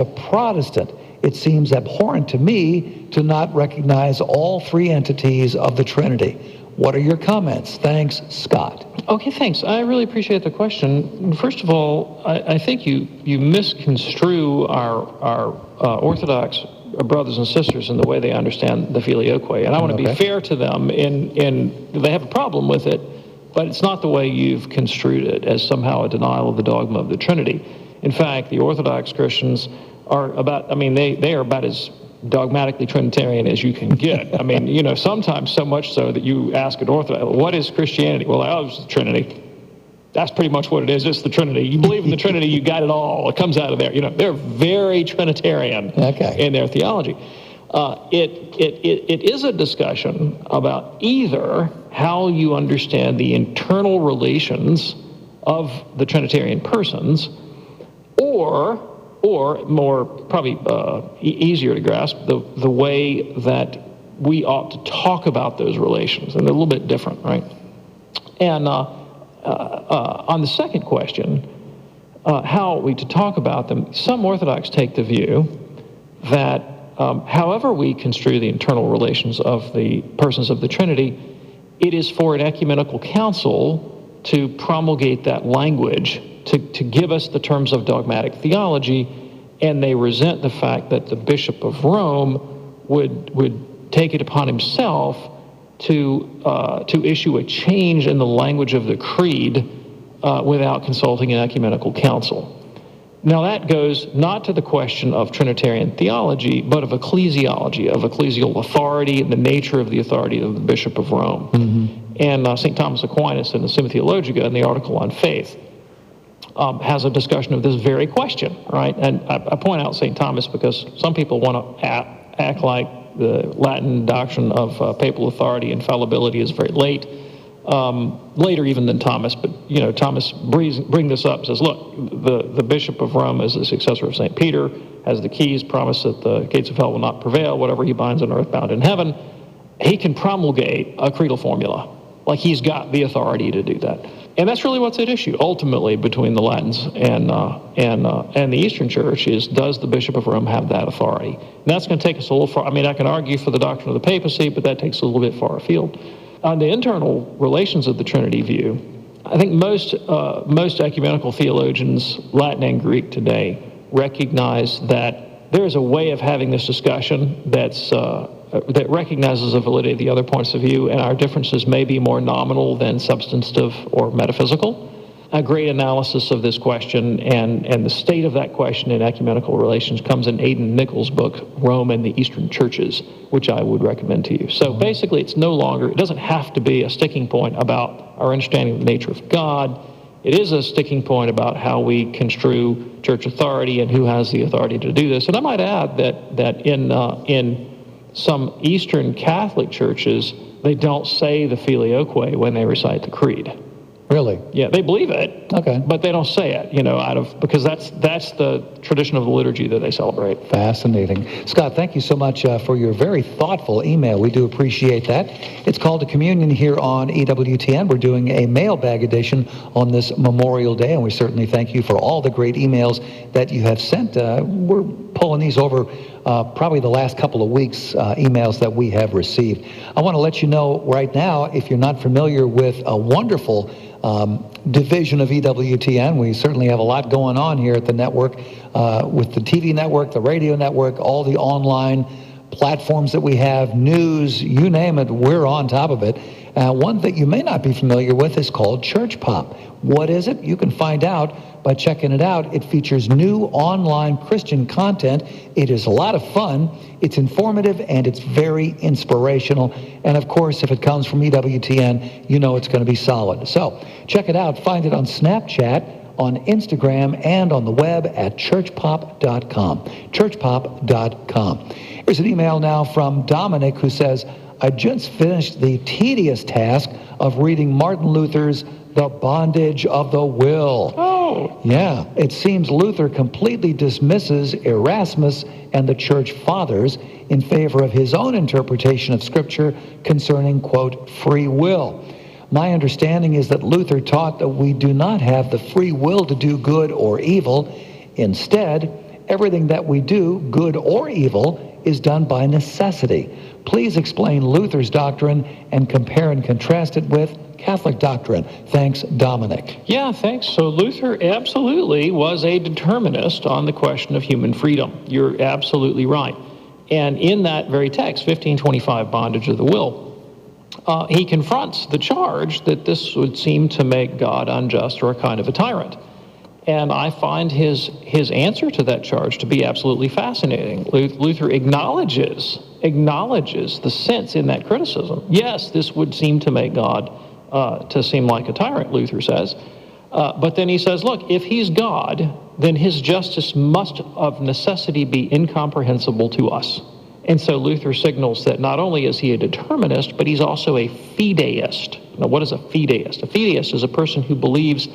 a Protestant, it seems abhorrent to me to not recognize all three entities of the Trinity. What are your comments? Thanks, Scott. Okay, thanks. I really appreciate the question. First of all, I think you misconstrue our Orthodox brothers and sisters in the way they understand the filioque, and I want to be fair to them in they have a problem with it, but it's not the way you've construed it as somehow a denial of the dogma of the Trinity. In fact, the Orthodox Christians are about, they are about as dogmatically Trinitarian as you can get. I mean, sometimes so much so that you ask an Orthodox, what is Christianity? Well, it's the Trinity. That's pretty much what it is. It's the Trinity. You believe in the Trinity, you got it all. It comes out of there. They're very Trinitarian in their theology. It is a discussion about either how you understand the internal relations of the Trinitarian persons, or more probably easier to grasp, the way that we ought to talk about those relations. And they're a little bit different, right? And on the second question, how are we to talk about them, some Orthodox take the view that however we construe the internal relations of the persons of the Trinity, it is for an ecumenical council to promulgate that language, to give us the terms of dogmatic theology, and they resent the fact that the Bishop of Rome would take it upon himself to issue a change in the language of the creed without consulting an ecumenical council. Now that goes not to the question of Trinitarian theology, but of ecclesiology, of ecclesial authority and the nature of the authority of the Bishop of Rome. Mm-hmm. And St. Thomas Aquinas in the Summa Theologica, in the article on faith, has a discussion of this very question, right? And I point out St. Thomas because some people want to act like the Latin doctrine of papal authority and fallibility is very late, later even than Thomas. But Thomas bring this up and says, look, the Bishop of Rome is the successor of St. Peter, has the keys, promise that the gates of hell will not prevail, whatever he binds on earth bound in heaven. He can promulgate a creedal formula. Like, he's got the authority to do that. And that's really what's at issue, ultimately, between the Latins and the Eastern Church, is does the Bishop of Rome have that authority? And that's going to take us a little far. I mean, I can argue for the doctrine of the papacy, but that takes a little bit far afield. On the internal relations of the Trinity view, I think most ecumenical theologians, Latin and Greek today, recognize that there is a way of having this discussion that recognizes the validity of the other points of view, and our differences may be more nominal than substantive or metaphysical. A great analysis of this question and the state of that question in ecumenical relations comes in Aidan Nichols' book, Rome and the Eastern Churches, which I would recommend to you. So basically, it doesn't have to be a sticking point about our understanding of the nature of God. It is a sticking point about how we construe church authority and who has the authority to do this. And I might add that in some Eastern Catholic churches, they don't say the filioque when they recite the creed. Really? Yeah, they believe it. Okay. But they don't say it, because that's the tradition of the liturgy that they celebrate. Fascinating. Scott, thank you so much for your very thoughtful email. We do appreciate that. It's called to Communion here on EWTN. We're doing a mailbag edition on this Memorial Day, and we certainly thank you for all the great emails that you have sent. We're pulling these over probably the last couple of weeks, emails that we have received. I want to let you know right now, if you're not familiar with a wonderful division of EWTN, we certainly have a lot going on here at the network, with the TV network, the radio network, all the online platforms that we have, news, you name it, we're on top of it. One that you may not be familiar with is called Church Pop. What is it? You can find out by checking it out. It features new online Christian content. It is a lot of fun. It's informative and it's very inspirational. And of course, if it comes from EWTN, you know it's going to be solid. So check it out. Find it on Snapchat, on Instagram, and on the web at churchpop.com. Churchpop.com. Here's an email now from Dominic, who says, I just finished the tedious task of reading Martin Luther's The Bondage of the Will. Oh. Yeah. It seems Luther completely dismisses Erasmus and the Church Fathers in favor of his own interpretation of Scripture concerning, quote, free will. My understanding is that Luther taught that we do not have the free will to do good or evil. Instead, everything that we do, good or evil, is done by necessity. Please explain Luther's doctrine and compare and contrast it with Catholic doctrine. Thanks, Dominic. Yeah, thanks. So Luther absolutely was a determinist on the question of human freedom. You're absolutely right. And in that very text, 1525, Bondage of the Will, he confronts the charge that this would seem to make God unjust or a kind of a tyrant. And I find his answer to that charge to be absolutely fascinating. Luther acknowledges the sense in that criticism. Yes, this would seem to make God to seem like a tyrant, Luther says. But then he says, look, if he's God, then his justice must of necessity be incomprehensible to us. And so Luther signals that not only is he a determinist, but he's also a fideist. Now, what is a fideist? A fideist is a person who believes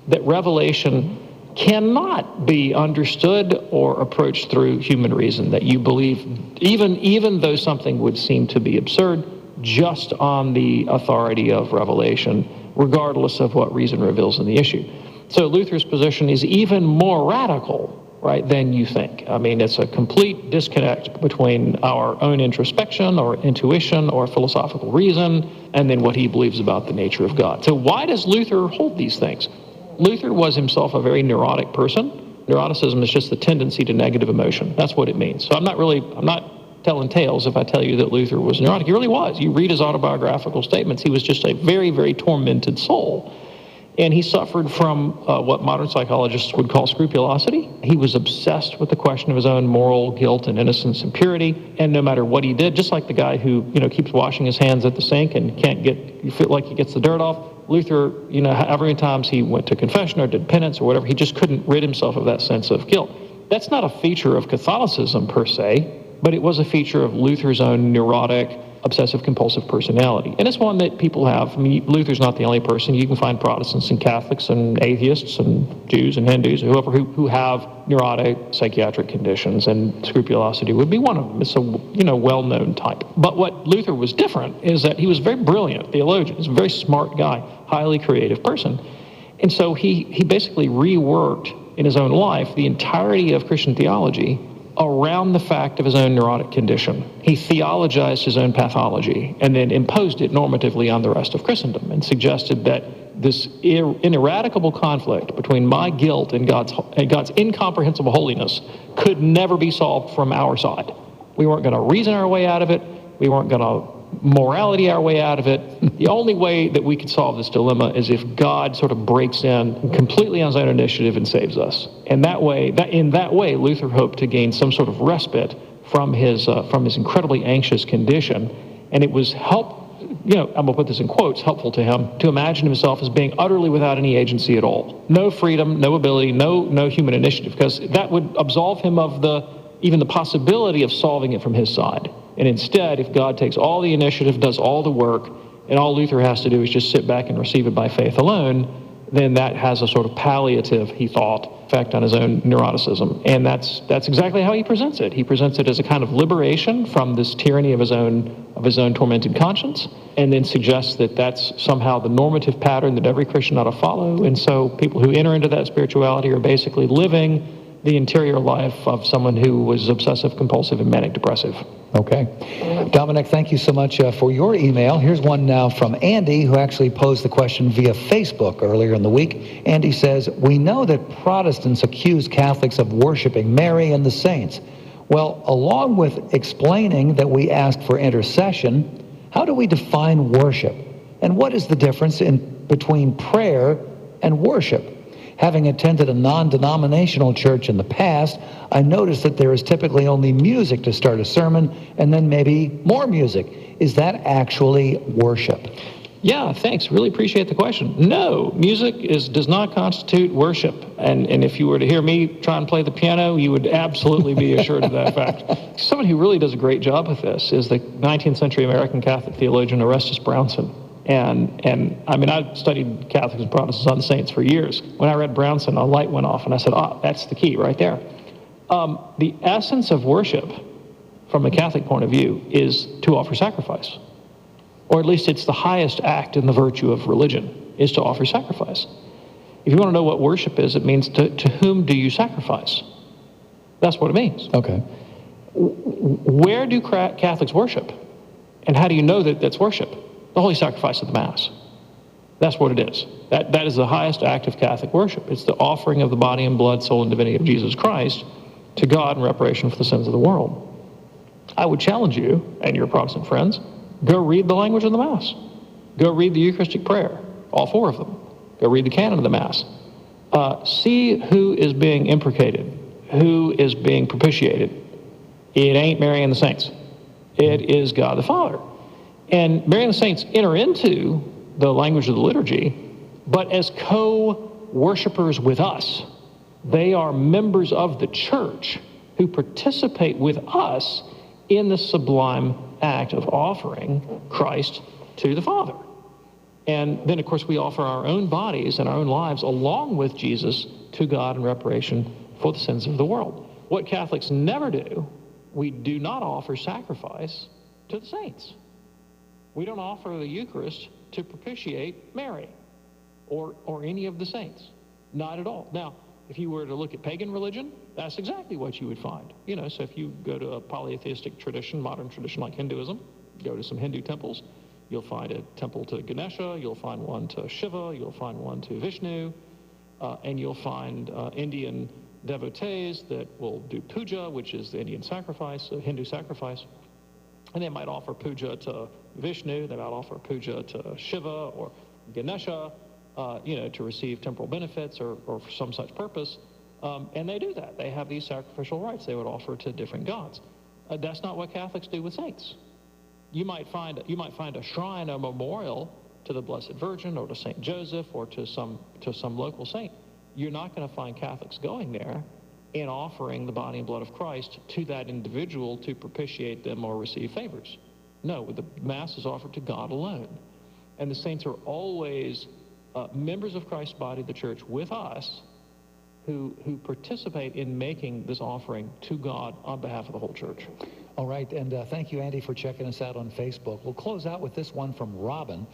that revelation cannot be understood or approached through human reason, that you believe, even though something would seem to be absurd, just on the authority of revelation, regardless of what reason reveals in the issue. So Luther's position is even more radical, right, than you think. I mean, it's a complete disconnect between our own introspection or intuition or philosophical reason and then what he believes about the nature of God. So why does Luther hold these things? Luther was himself a very neurotic person. Neuroticism is just the tendency to negative emotion. That's what it means. So I'm not telling tales if I tell you that Luther was neurotic. He really was. You read his autobiographical statements. He was just a very, very tormented soul. And he suffered from what modern psychologists would call scrupulosity. He was obsessed with the question of his own moral guilt and innocence and purity. And no matter what he did, just like the guy who, keeps washing his hands at the sink and you feel like he gets the dirt off, Luther, however many times he went to confession or did penance or whatever, he just couldn't rid himself of that sense of guilt. That's not a feature of Catholicism per se, but it was a feature of Luther's own neurotic, obsessive-compulsive personality. And it's one that people have. I mean, Luther's not the only person. You can find Protestants and Catholics and atheists and Jews and Hindus, whoever who have neurotic psychiatric conditions, and scrupulosity would be one of them. It's a well-known type. But what Luther was different is that he was a very brilliant theologian. He's a very smart guy, highly creative person. And so he basically reworked in his own life the entirety of Christian theology around the fact of his own neurotic condition. He theologized his own pathology and then imposed it normatively on the rest of Christendom and suggested that this ineradicable conflict between my guilt and God's incomprehensible holiness could never be solved from our side. We weren't going to reason our way out of it. We weren't going to morality our way out of it. The only way that we could solve this dilemma is if God sort of breaks in completely on his own initiative and saves us. And in that way, Luther hoped to gain some sort of respite from his incredibly anxious condition. And it was I'm going to put this in quotes, helpful to him to imagine himself as being utterly without any agency at all. No freedom, no ability, no human initiative, because that would absolve him of even the possibility of solving it from his side. And instead, if God takes all the initiative, does all the work, and all Luther has to do is just sit back and receive it by faith alone, then that has a sort of palliative, he thought, effect on his own neuroticism. And that's exactly how he presents it. He presents it as a kind of liberation from this tyranny of his own tormented conscience, and then suggests that that's somehow the normative pattern that every Christian ought to follow. And so people who enter into that spirituality are basically living the interior life of someone who was obsessive, compulsive, and manic depressive. Okay. Dominic, thank you so much for your email. Here's one now from Andy, who actually posed the question via Facebook earlier in the week. Andy says, we know that Protestants accuse Catholics of worshiping Mary and the saints. Well, along with explaining that we ask for intercession, how do we define worship? And what is the difference between prayer and worship? Having attended a non-denominational church in the past, I noticed that there is typically only music to start a sermon and then maybe more music. Is that actually worship? Yeah, thanks. Really appreciate the question. No, music does not constitute worship. And if you were to hear me try and play the piano, you would absolutely be assured of that fact. Someone who really does a great job with this is the 19th century American Catholic theologian Orestes Brownson. And I mean, I've studied Catholics and Protestants on the saints for years. When I read Brownson, a light went off, and I said, that's the key right there. The essence of worship, from a Catholic point of view, is to offer sacrifice. Or at least it's the highest act in the virtue of religion, is to offer sacrifice. If you want to know what worship is, it means to whom do you sacrifice? That's what it means. Okay. Where do Catholics worship? And how do you know that that's worship? The Holy Sacrifice of the Mass. That's what it is. That is the highest act of Catholic worship. It's the offering of the body and blood, soul, and divinity of Jesus Christ to God in reparation for the sins of the world. I would challenge you and your Protestant friends, go read the language of the Mass. Go read the Eucharistic prayer, all 4 of them. Go read the canon of the Mass. See who is being imprecated, who is being propitiated. It ain't Mary and the saints. It is God the Father. And Mary and the saints enter into the language of the liturgy, but as co-worshipers with us. They are members of the church who participate with us in the sublime act of offering Christ to the Father. And then, of course, we offer our own bodies and our own lives along with Jesus to God in reparation for the sins of the world. What Catholics never do, we do not offer sacrifice to the saints. We don't offer the Eucharist to propitiate Mary or any of the saints. Not at all. Now, if you were to look at pagan religion, that's exactly what you would find. You know, so if you go to a polytheistic tradition, modern tradition like Hinduism, go to some Hindu temples, you'll find a temple to Ganesha, you'll find one to Shiva, you'll find one to Vishnu, and you'll find Indian devotees that will do puja, which is the Indian sacrifice, Hindu sacrifice. And they might offer puja to Vishnu, they might offer puja to Shiva or Ganesha, to receive temporal benefits or for some such purpose. And they do that. They have these sacrificial rites they would offer to different gods. That's not what Catholics do with saints. You might find a shrine, a memorial to the Blessed Virgin or to St. Joseph or to some local saint. You're not going to find Catholics going there and offering the body and blood of Christ to that individual to propitiate them or receive favors. No, the Mass is offered to God alone. And the saints are always members of Christ's body, the church, with us, who participate in making this offering to God on behalf of the whole church. All right, and thank you, Andy, for checking us out on Facebook. We'll close out with this one from Robin.